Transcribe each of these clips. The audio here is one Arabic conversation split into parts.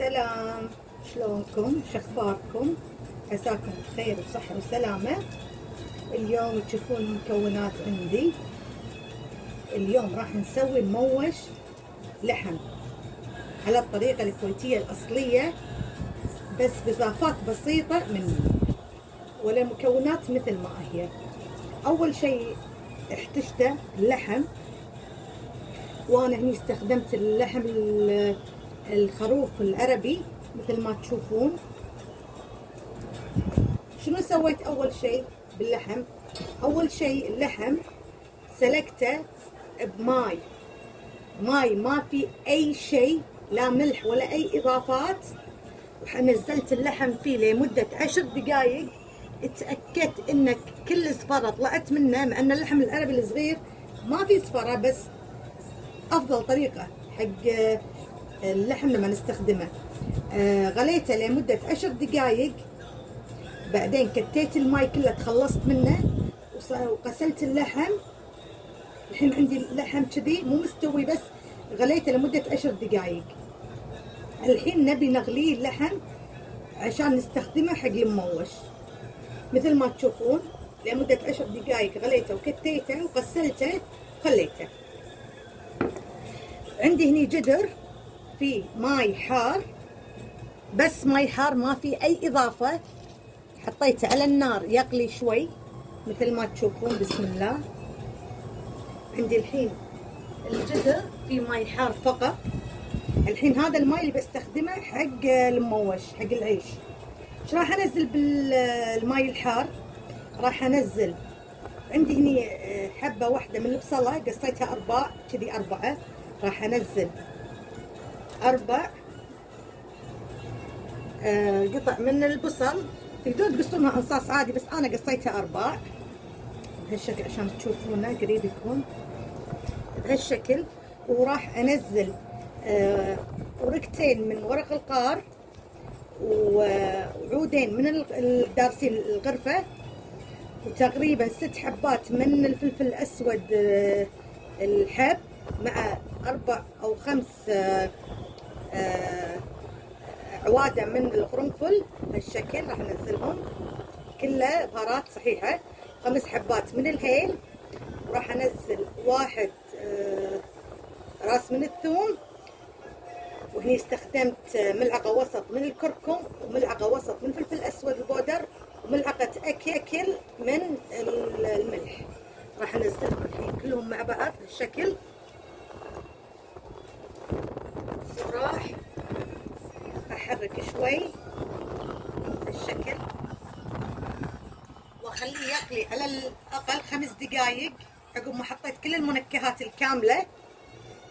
سلام، شلونكم؟ شخباركم؟ عساكم بخير وصحة وسلامة. اليوم تشوفون المكونات عندي. اليوم راح نسوي موش لحم على الطريقة الكويتية الأصلية، بس بإضافات بسيطة مني، ولا مكونات مثل ما هي. أول شيء احتجته اللحم، وأنا هني استخدمت اللحم الخروف العربي مثل ما تشوفون. شنو سويت أول شيء باللحم؟ أول شيء اللحم سلقته بماي، ما في أي شيء، لا ملح ولا أي إضافات. ونزلت اللحم فيه لمدة 10 دقايق. اتأكدت إنك كل صفرة طلعت منه، مع أن اللحم العربي الصغير ما في صفرة، بس أفضل طريقة حق اللحم لما نستخدمه. غليته لمدة 10 دقايق، بعدين كتيت الماي كله، تخلصت منه وغسلت اللحم. الحين عندي اللحم كذي مو مستوي، بس غليته لمدة 10 دقايق. الحين نبي نغليه اللحم عشان نستخدمه حق المموش. مثل ما تشوفون لمدة 10 دقايق غليته وكتيته وغسلته وخليته. عندي هني جدر في ماي حار، بس ماي حار ما في أي إضافة. حطيته على النار يغلي شوي مثل ما تشوفون. بسم الله. عندي الحين الجدر في ماي حار فقط. الحين هذا الماي اللي بستخدمه حق المموش، حق العيش. ايش راح انزل بالماي الحار؟ راح انزل عندي هني حبة واحدة من البصلة، قصيتها ارباع كذي 4. راح انزل 4 قطع من البصل. تقدرون تقصونها انصاص عادي، بس انا قصيتها 4 بهالشكل عشان تشوفونه قريب يكون بهالشكل. وراح انزل ورقتين من ورق القار، وعودين من الدارسين الغرفة، وتقريبا 6 حبات من الفلفل الأسود الحب، مع 4 أو 5 عوادة من القرنفل بهالشكل. راح انزلهم كلها بهارات صحيحة. 5 حبات من الهيل، وراح انزل 1 راس من الثوم. وهني استخدمت ملعقة وسط من الكركم، وملعقة وسط من فلفل اسود البودر، وملعقة اكل من الملح. راح انزلهم الحين كلهم مع بعض بالشكل. وراح احرك شوي بالشكل، واخليه يغلي على الاقل 5 دقايق. عقب ما حطيت كل المنكهات الكاملة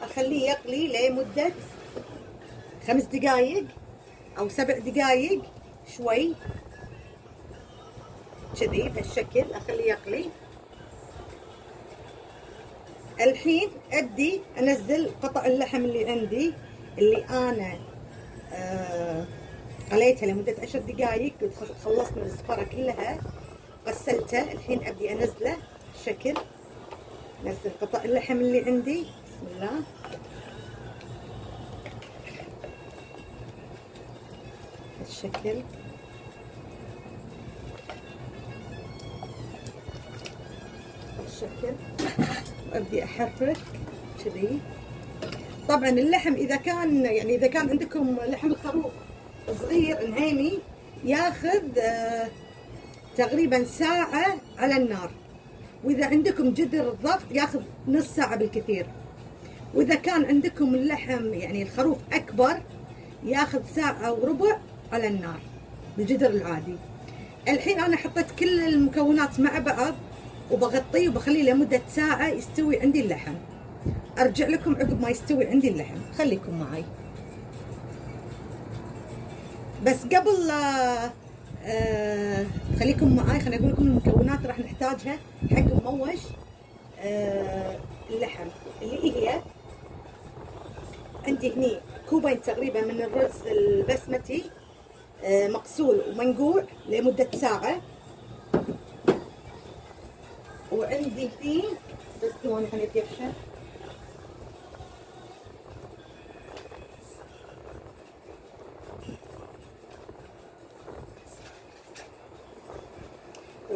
اخليه يغلي لمدة 5 دقايق او 7 دقايق شوي كذي بهالشكل. اخليه يغلي. الحين ابدي انزل قطع اللحم اللي عندي، اللي انا غليتها لمدة 10 دقايق، خلصت من الزفرة كلها، غسلته. الحين ابدي انزله بالشكل. نزل قطع اللحم اللي عندي. بسم الله. بالشكل. بالشكل. وابدي احرك كذي. طبعا اللحم اذا كان عندكم لحم الخروف صغير نهيمي، ياخذ تقريبا ساعة على النار. واذا عندكم جدر الضغط ياخذ نص ساعة بالكثير. واذا كان عندكم اللحم الخروف اكبر ياخذ ساعة وربع على النار بالجدر العادي. الحين انا حطيت كل المكونات مع بعض وبغطيه وبخليه لمدة ساعة يستوي عندي اللحم. ارجع لكم عقب ما يستوي عندي اللحم، خليكم معي. بس قبل خليكم معي، خليني اقول لكم المكونات راح نحتاجها حق مموش اللحم، اللي هي عندي هني 2 كوب تقريبا من الرز البسمتي مغسول ومنقوع لمدة ساعة. وعندي هني بس ثواني خليني اتيبشه.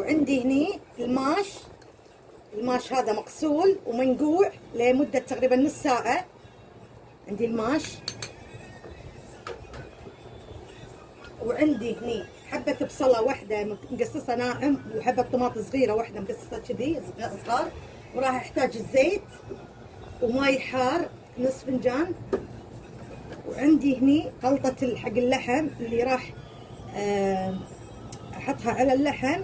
وعندي هني الماش هذا مغسول ومنقوع لمدة تقريبا نص ساعة. عندي الماش، وعندي هني حبة بصلة واحدة مقصصة ناعم، وحبة طماطم صغيرة واحدة مقصصة كذي صغار. وراح احتاج الزيت وماي حار نص فنجان. وعندي هني خلطة حق اللحم اللي راح احطها على اللحم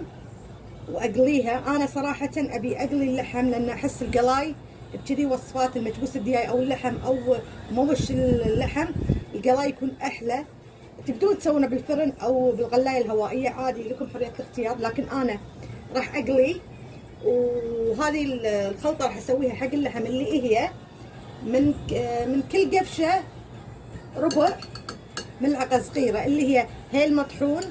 واقليها. انا صراحة ابي اقلي اللحم لان احس القلاي بكذي وصفات المكبوس الدياي او اللحم او موش اللحم القلاي يكون احلى. تقدرون تسوونه بالفرن او بالغلاية الهوائية عادي، لكم حرية الاختيار، لكن انا راح اقلي. وهذه الخلطة راح اسويها حق اللحم اللي هي من كل قفشة ربع ملعقة صغيرة اللي هي هيل مطحون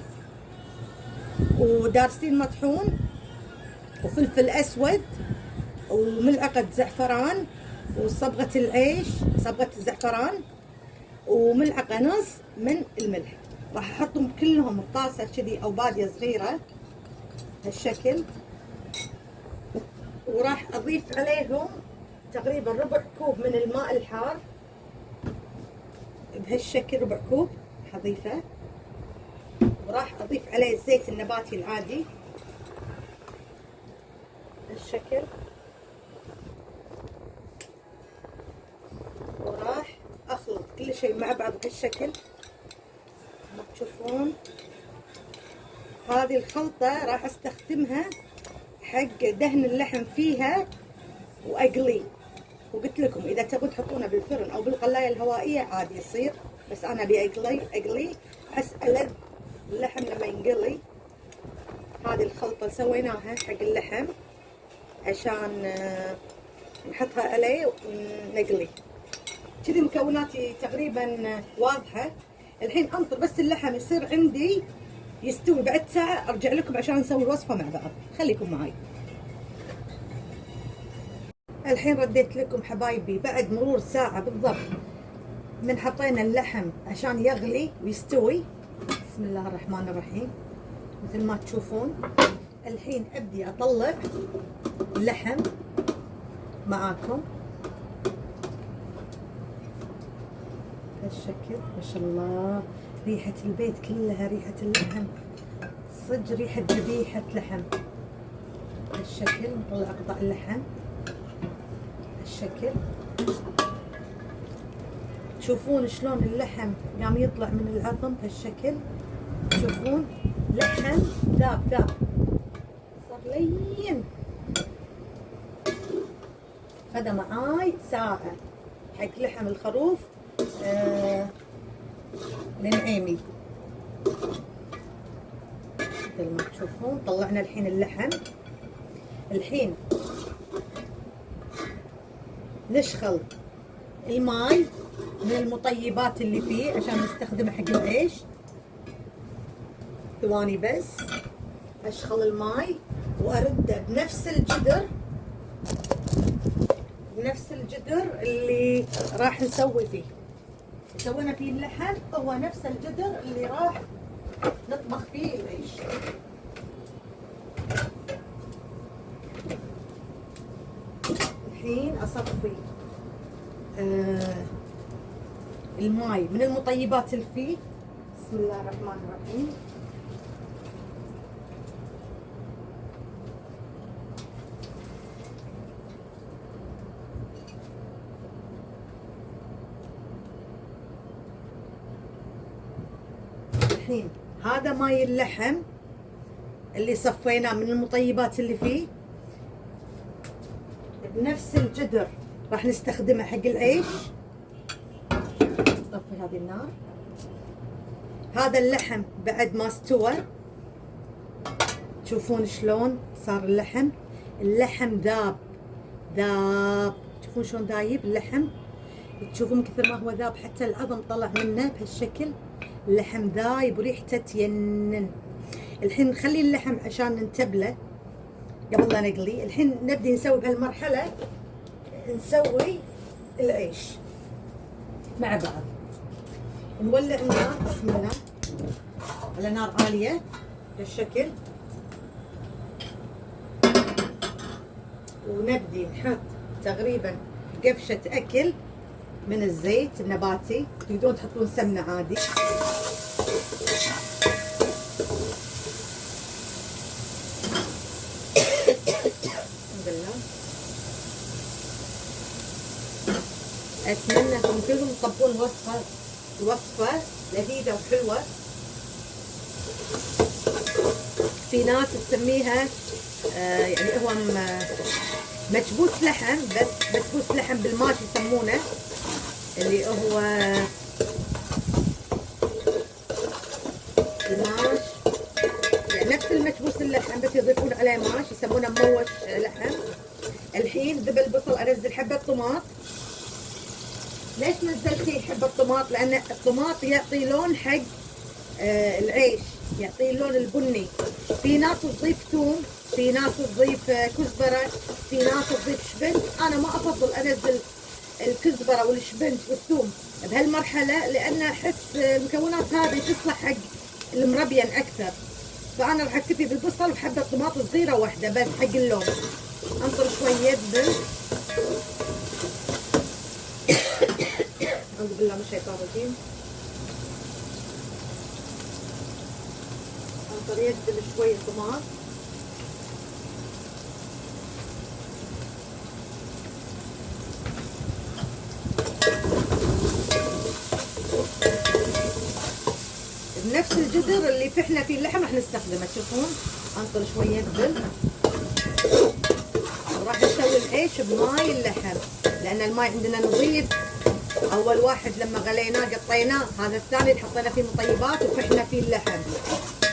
ودارسين مطحون وفلفل اسود وملعقة زعفران وصبغة العيش صبغة الزعفران وملعقة نص من الملح. راح احطهم كلهم بطاسة كذي او بادية صغيرة هالشكل، وراح اضيف عليهم تقريبا ربع كوب من الماء الحار بهالشكل، ربع كوب راح اضيفه. وراح اضيف عليه الزيت النباتي العادي بهالشكل، وراح اخلط كل شيء مع بعض بهالشكل. ما تشوفون هذه الخلطة راح استخدمها حق دهن اللحم فيها واقلي. وقلت لكم اذا تبون تحطونه بالفرن او بالقلاية الهوائية عادي يصير، بس انا ابي اقلي احس ألذ اللحم لما ينقلي. هذه الخلطة سويناها حق اللحم عشان نحطها عليه ونقلي. كذي مكوناتي تقريبا واضحة. الحين انطر بس اللحم يصير عندي يستوي، بعد ساعة ارجع لكم عشان نسوي الوصفة مع بعض. خليكم معي. الحين رديت لكم حبايبي بعد مرور ساعة بالضبط من حطينا اللحم عشان يغلي ويستوي. بسم الله الرحمن الرحيم. مثل ما تشوفون الحين ابدي اطلع اللحم معاكم هالشكل. ما شاء الله ريحة البيت كلها ريحة اللحم، صدق ريحة ذبيحة لحم. هالشكل نطلع قطع اللحم هالشكل. تشوفون شلون اللحم قام يطلع من العظم هالشكل. تشوفون لحم ذاب صار لين. خذ معاي ساعة حق لحم الخروف لنعيمي. مثل ما تشوفون طلعنا الحين اللحم. الحين نشخل الماي من المطيبات اللي فيه عشان نستخدمه حق العيش. ثواني بس اشخل الماي وارده بنفس الجدر اللي راح نسوي فيه. سوينا فيه اللحم هو نفس الجدر اللي راح نطبخ فيه العيش. الحين اصفي الماي من المطيبات اللي فيه. بسم الله الرحمن الرحيم. الحين هذا ماي اللحم اللي صفيناه من المطيبات اللي فيه بنفس الجدر راح نستخدمه حق العيش. طفي هذه النار. هذا اللحم بعد ما استوى تشوفون شلون صار اللحم ذاب. تشوفون شلون ذايب اللحم. تشوفون من كثر ما هو ذاب حتى العظم طلع منه بهالشكل. اللحم ذايب وريحته تجنن. الحين نخلي اللحم عشان ننتبله قبل لا نقلي. الحين نبدي نسوي بهالمرحلة نسوي العيش مع بعض. نولع النار بسم الله على نار عالية بهالشكل. ونبدي نحط تقريبا قفشة أكل من الزيت النباتي، تقدرون تحطون سمنة عادي. الحمد لله. أتمنى أنكم كلكم تطبقون الوصفة لذيذة وحلوة. في ناس تسميها يعني هو مكبوس لحم، بس مكبوس لحم بالماش يسمونه، اللي هو الماش يعني نفس المكبوس اللحم بس يضيفون عليه ماش، يسمونه مموش لحم. الحين ذبل البصل انزل حبة طماط. ليش نزلتي حبة طماط؟ لان الطماط يعطي لون حق العيش، يعطيه اللون البني. في ناس تضيف ثوم، في ناس تضيف كزبرة، في ناس تضيف شبنت. انا ما افضل انزل الكزبرة والشبنت والثوم بهالمرحلة، لان احس المكونات هذه تصلح حق المربين اكثر. فانا راح اكتفي بالبصل وحبة طماط صغيرة واحدة بس حق اللون. انطر شوية يدبل. اعوذ بالله من الشيطان الرجيم. انطر يدبل شوية طماط. بنفس الجدر اللي فحنا فيه اللحم راح نستخدمه، تشوفون. انطر شويه يدبل. راح نسوي العيش بماي اللحم، لان الماي عندنا نظيف. اول واحد لما غليناه قطيناه، هذا الثاني حطينا فيه مطيبات وفحنا فيه اللحم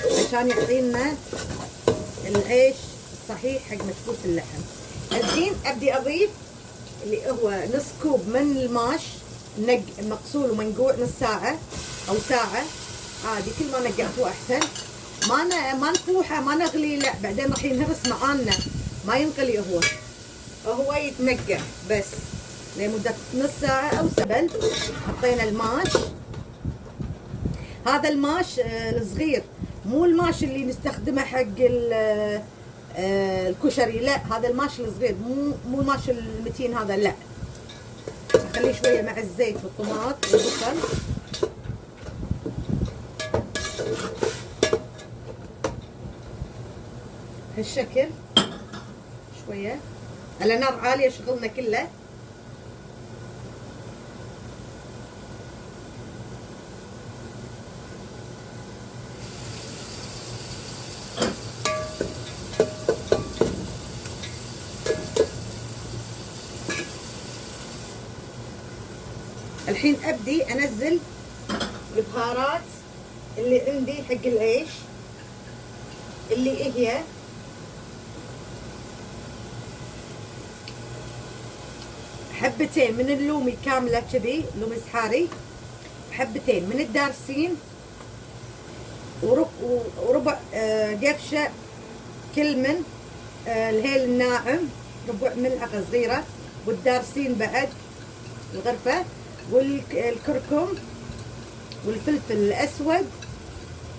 عشان يعطينا العيش الصحيح حق مكبوس اللحم. الحين ابدي اضيف اللي هو نص كوب من الماش مغسول ومنقوع نص ساعه او ساعه عادي، كل ما نقعتوه احسن. ما نفوحه، ما نغلي، لا بعدين راح ينهرس معانا، ما ينقلي. هو يتنقع بس لمده نص ساعه او سبل. حطينا الماش، هذا الماش الصغير، مو الماش اللي نستخدمه حق الكشري، لا هذا الماش الصغير، مو الماش المتين هذا، لا. اخليه شويه مع الزيت والطماط والبصل. هالشكل شويه على نار عاليه شغلنا كله. الحين ابدي انزل البهارات اللي عندي حق العيش، اللي هي حبتين من اللومي كامله كذي، لومي سحاري، حبتين من الدارسين، وربع قفشه كل من الهيل الناعم، ربع ملعقه صغيره، والدارسين بعد الغرفه، والكركم والفلفل الاسود،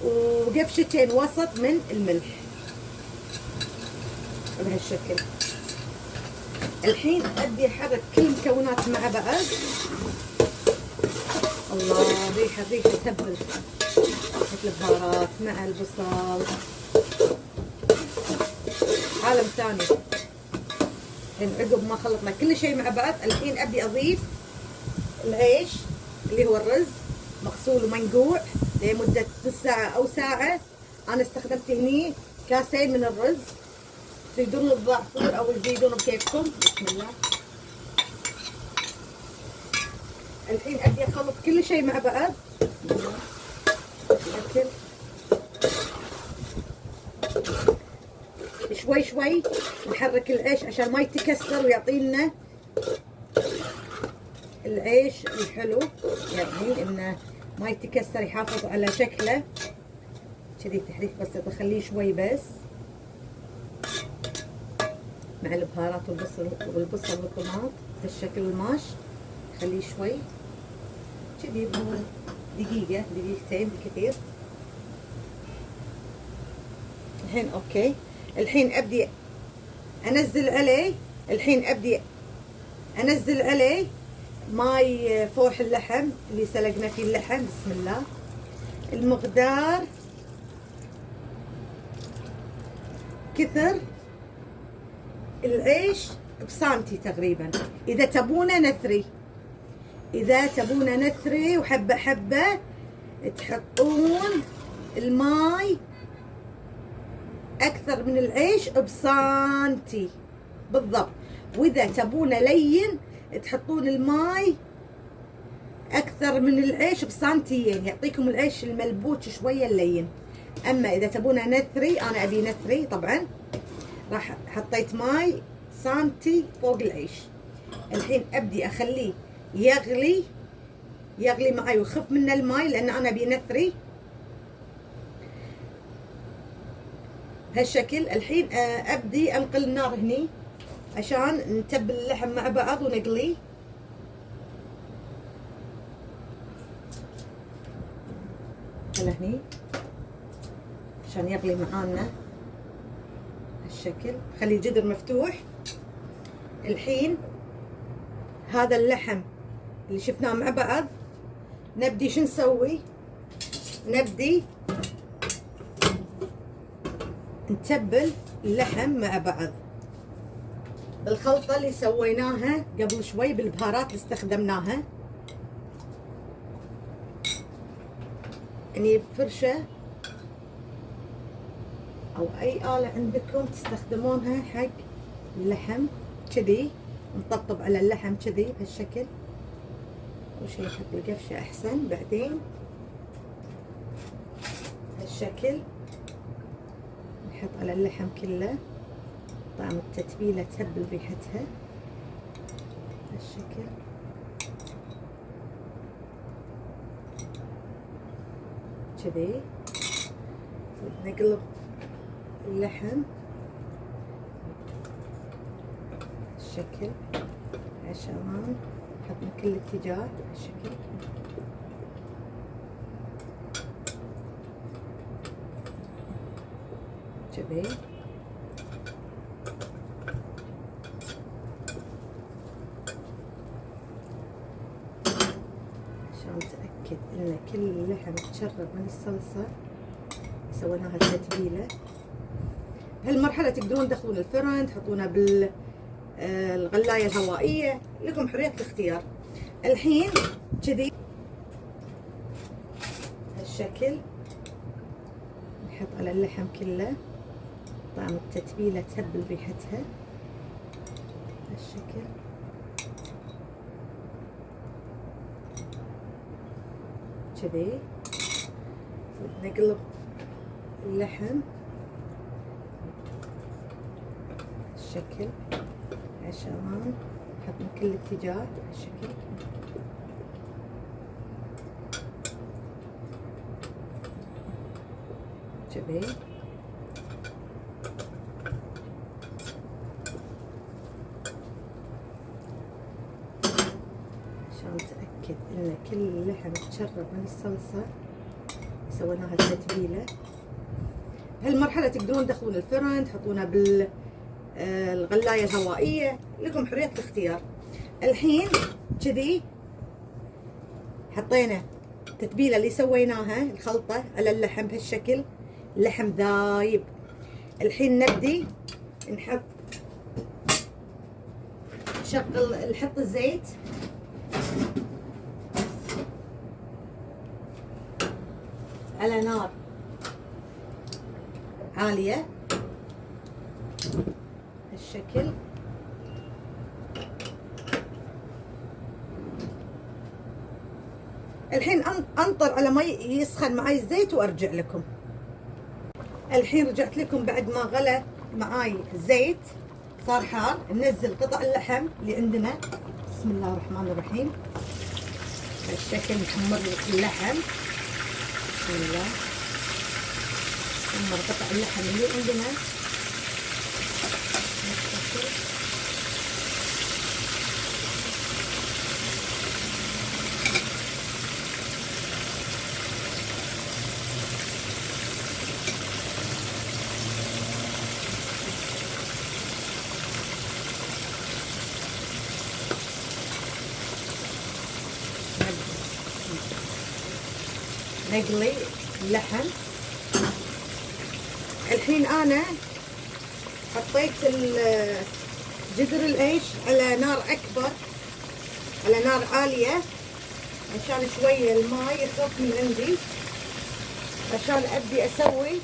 وقفشتين وسط من الملح بهالشكل. الحين ابدي احرك كل المكونات مع بعض. الله، ريحه تهبل. مثل البهارات مع البصل، عالم ثاني. الحين عقب ما خلطنا كل شيء مع بعض، الحين ابدي اضيف العيش اللي هو الرز مغسول ومنقوع لمده نص ساعه او ساعه. انا استخدمت هني كاسين من الرز، تقدرون تضاعفون او تزيدون بكيفكم. بسم الله. الحين ابدي اخلط كل شيء مع بعض. بسم الله. الاكل شوي شوي نحرك العيش عشان ما يتكسر ويعطينا العيش الحلو، يعني انه ما يتكسر، يحافظ على شكله كذي. تحريك بسيط، اخليه شوي بس مع البهارات والبصل والطماط بالشكل الماش. خليه شوي كذي، دقيقة دقيقتين بالكثير. الحين اوكي. الحين ابدي انزل عليه الحين ابدي انزل عليه ماي فوح اللحم اللي سلقنا فيه اللحم. بسم الله. المقدار كثر العيش بسانتي تقريبا. اذا تبونه نثري، اذا تبونه نثري وحبه حبه تحطون الماي اكثر من العيش بسانتي بالضبط. واذا تبونه لين تحطون الماي اكثر من العيش بسانتيين، يعطيكم العيش الملبوش شويه اللين. اما اذا تبونه نثري، انا ابي نثري طبعا، راح حطيت ماي سانتي فوق العيش. الحين ابدي اخليه يغلي معي ويخف منه الماي لان انا ابي نثري بهالشكل. الحين ابدي انقل النار هني عشان نتبل اللحم مع بعض ونقليه. خله هني عشان يغلي معانا هالشكل. خلي الجدر مفتوح. الحين هذا اللحم اللي شفناه مع بعض نبدي شو نسوي؟ نبدي نتبل اللحم مع بعض بالخلطة اللي سويناها قبل شوي، بالبهارات اللي استخدمناها. يعني بفرشة او اي آلة عندكم تستخدمونها حق اللحم كذي، نطبطب على اللحم كذي بهالشكل. اول شي نحط القفشة احسن، بعدين هالشكل نحط على اللحم كله. طعم التتبيلة تهبل ريحتها هالشكل كذي. نقلب اللحم هالشكل عشان نحط من كل اتجاه هالشكل. كذي عشان نتأكد ان كل اللحم تشرب من الصلصة سويناها التتبيلة. بهالمرحلة تقدرون تدخلون الفرن، تحطونها بالغلاية الهوائية، لكم حرية الاختيار. الحين كذي هالشكل نحط على اللحم كله. طعم التتبيلة تهبل ريحتها هالشكل كذي. نقلب اللحم هالشكل عشان نحط من كل اتجاه هالشكل. كذي عشان نتأكد ان كل اللحم تشرب من الصلصة سويناها التتبيلة. بهالمرحلة تقدرون تدخلون الفرن، تحطونها بالغلاية الهوائية، لكم حرية الاختيار. الحين كذي حطينا التتبيلة اللي سويناها الخلطة على اللحم بهالشكل. اللحم ذايب. الحين نبدي نحط نحط الزيت على نار عالية هالشكل. الحين انطر على ما يسخن معي الزيت وارجع لكم. الحين رجعت لكم بعد ما غلى معاي الزيت صار حار. ننزل قطع اللحم اللي عندنا. بسم الله الرحمن الرحيم. هالشكل نحمر اللحم. بسم الله. نحمر قطع اللحم اللي عندنا هالشكل. نقلي اللحم. الحين انا حطيت جدر العيش على نار اكبر، على نار عالية، عشان شوية الماء يخف من عندي، عشان ابدي اسوي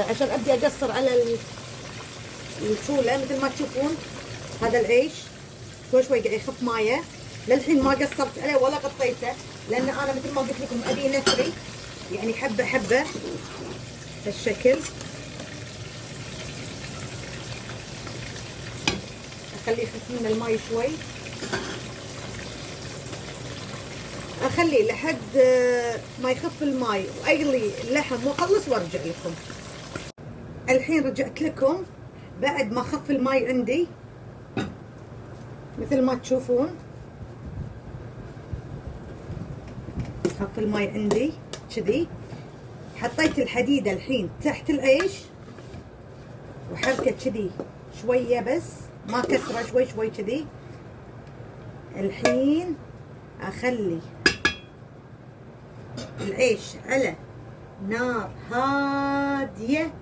عشان ابدي اقصر على الفولة. مثل ما تشوفون هذا العيش شوي شوي قاعد يخف مايه. للحين ما قصرت عليه ولا غطيته، لان انا مثل ما قلت لكم ابي نثري، يعني حبه حبه بالشكل. اخليه يخف من الماي شوي، اخليه لحد ما يخف الماي واقلي اللحم واخلص وارجع لكم. الحين رجعت لكم بعد ما خف الماي عندي مثل ما تشوفون. خف الماي عندي كذي. حطيت الحديدة الحين تحت العيش وحركة كذي شوية بس، ما كسره، شوي شوي كذي. الحين اخلي العيش على نار هادية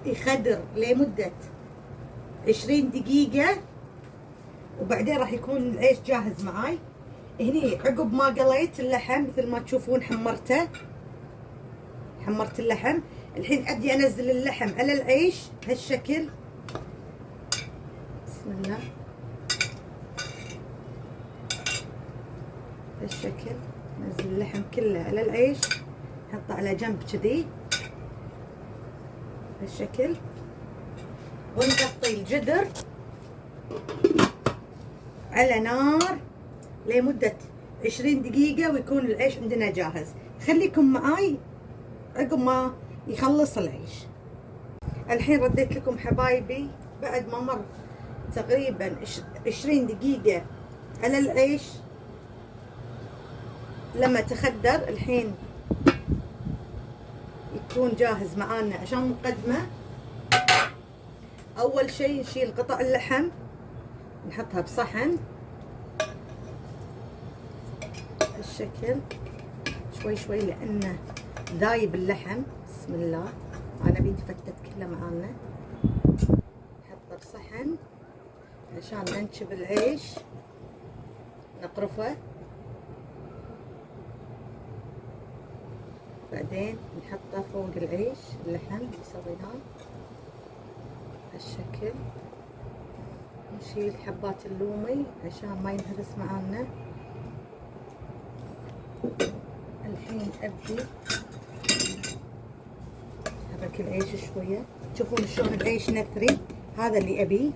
يخدر لمدة 20 دقيقة، وبعدين راح يكون العيش جاهز معاي. هني عقب ما قليت اللحم مثل ما تشوفون حمرت اللحم. الحين ابدي انزل اللحم على العيش بهالشكل. بسم الله، بهالشكل نزل اللحم كله على العيش، حطه على جنب كذي بهالشكل، ونغطي الجدر على نار لمدة 20 دقيقة ويكون العيش عندنا جاهز. خليكم معاي عقب ما يخلص العيش. الحين رديت لكم حبايبي بعد ما مر تقريبا 20 دقيقة على العيش لما تخدر. الحين يكون جاهز معانا عشان نقدمه. اول شيء نشيل قطع اللحم نحطها بصحن بالشكل شوي شوي، لانه ذايب اللحم. بسم الله، انا بيدي فتت كله معانا. نحطه بصحن عشان ننشب العيش، نقرفه، بعدين نحطه فوق العيش اللحم اللي سويناه هالشكل. نشيل حبات اللومي عشان ما ينهرس معانا. الحين ابدي احرك العيش شويه. تشوفون شلون العيش نثري؟ هذا اللي ابيه،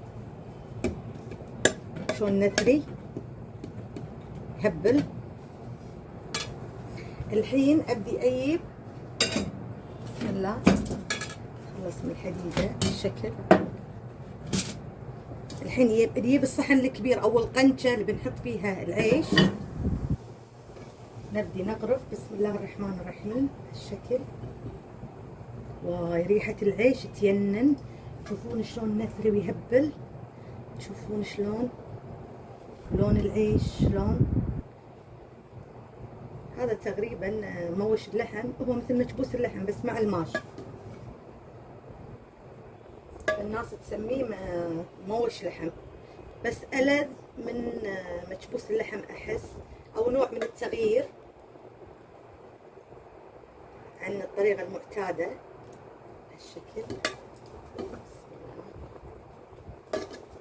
شلون نثري هبل. الحين ابدي اجيب، بسم الله، خلص من الحديده بالشكل. الحين نجيب الصحن الكبير او القنچه اللي بنحط فيها العيش، نبدي نغرف. بسم الله الرحمن الرحيم بالشكل. واي ريحة العيش تينن. تشوفون شلون نثري ويهبل؟ تشوفون شلون لون العيش شلون؟ هذا تقريبا موش اللحم، هو مثل مكبوس اللحم بس مع الماش. الناس تسميه موش لحم، بس ألذ من مكبوس اللحم أحس، أو نوع من التغيير عن الطريقة المعتادة هالشكل.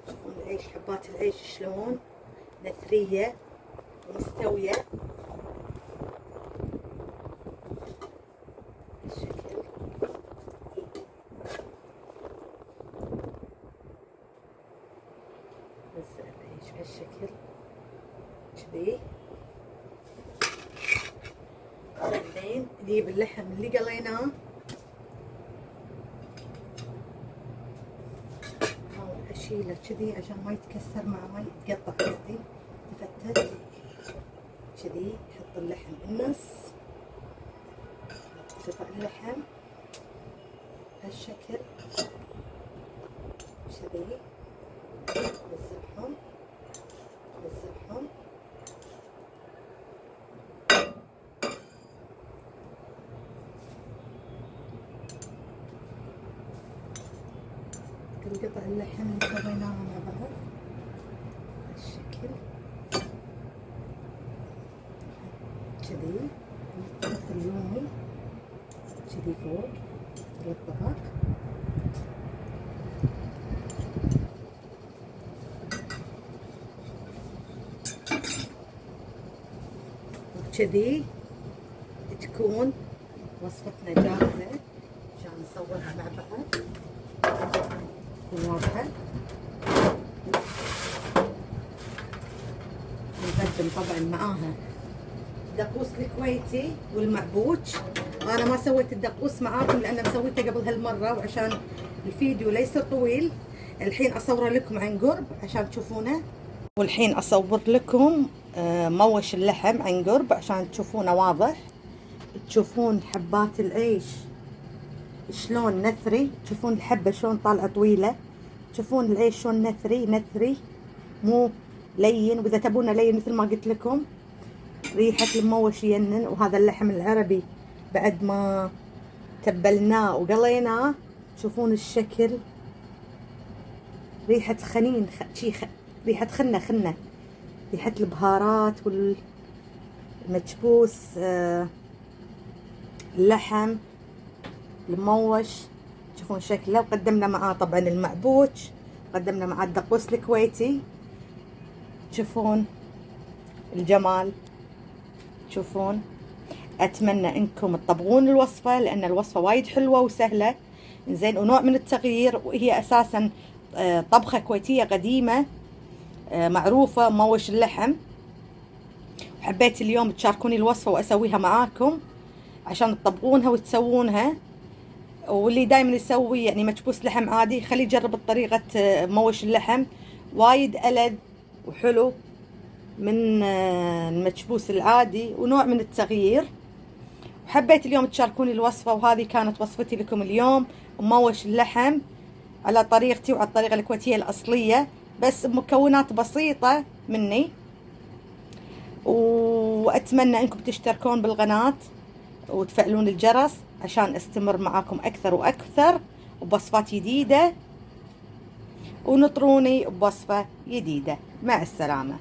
شوفون العيش، حبات العيش شلون نثرية ومستوية هالشكل. نوزع العيش بهالشكل كذي. بعدين نجيب اللحم اللي قليناه، احاول اشيله كذي عشان ما يتكسر معاي، يتقطع قصدي، يتفتت كذي. احط اللحم بالنص، قطع اللحم هالشكل كذي، وزعهم القطع اللحم اللي سويناها مع بعض بالشكل كذي، نحط اللومي كذي فوق الطبق. وكذي تكون وصفتنا جاهزة عشان نصورها مع بعض تكون واضحة. نقدم طبعا معاها دقوس الكويتي والمعبوج. انا ما سويت الدقوس معاكم لان مسويته قبل هالمره، وعشان الفيديو ليس طويل الحين اصوره لكم عن قرب عشان تشوفونه. والحين اصور لكم موش اللحم عن قرب عشان تشوفونه واضح، تشوفون حبات العيش شلون نثري، تشوفون الحبه شلون طالعه طويله، تشوفون العيش شلون نثري مو لين. واذا تبونه لين مثل ما قلت لكم ريحة الموش ينن. وهذا اللحم العربي بعد ما تبلناه وقليناه تشوفون الشكل، ريحة خنين ريحة خنة ريحة البهارات والمكبوس، اللحم الموش تشوفون شكله. وقدمنا معاه طبعا المعبوج، قدمنا معاه الدقوس الكويتي، تشوفون الجمال. تشوفون اتمنى انكم تطبقون الوصفه لان الوصفه وايد حلوه وسهله زين ونوع من التغيير، وهي اساسا طبخه كويتيه قديمه معروفه موش اللحم. وحبيت اليوم تشاركوني الوصفه واسويها معاكم عشان تطبقونها وتسوونها. واللي دائما يسوي يعني مكبوس لحم عادي خليه يجرب طريقه موش اللحم، وايد ألذ وحلو من المكبوس العادي ونوع من التغيير. وحبيت اليوم تشاركوني الوصفة، وهذه كانت وصفتي لكم اليوم، موش اللحم على طريقتي وعلى الطريقة الكويتية الأصلية بس بمكونات بسيطة مني. وأتمنى أنكم تشتركون بالقناة وتفعلون الجرس عشان استمر معاكم أكثر وأكثر بوصفات جديدة، ونطروني بوصفة جديدة. مع السلامة.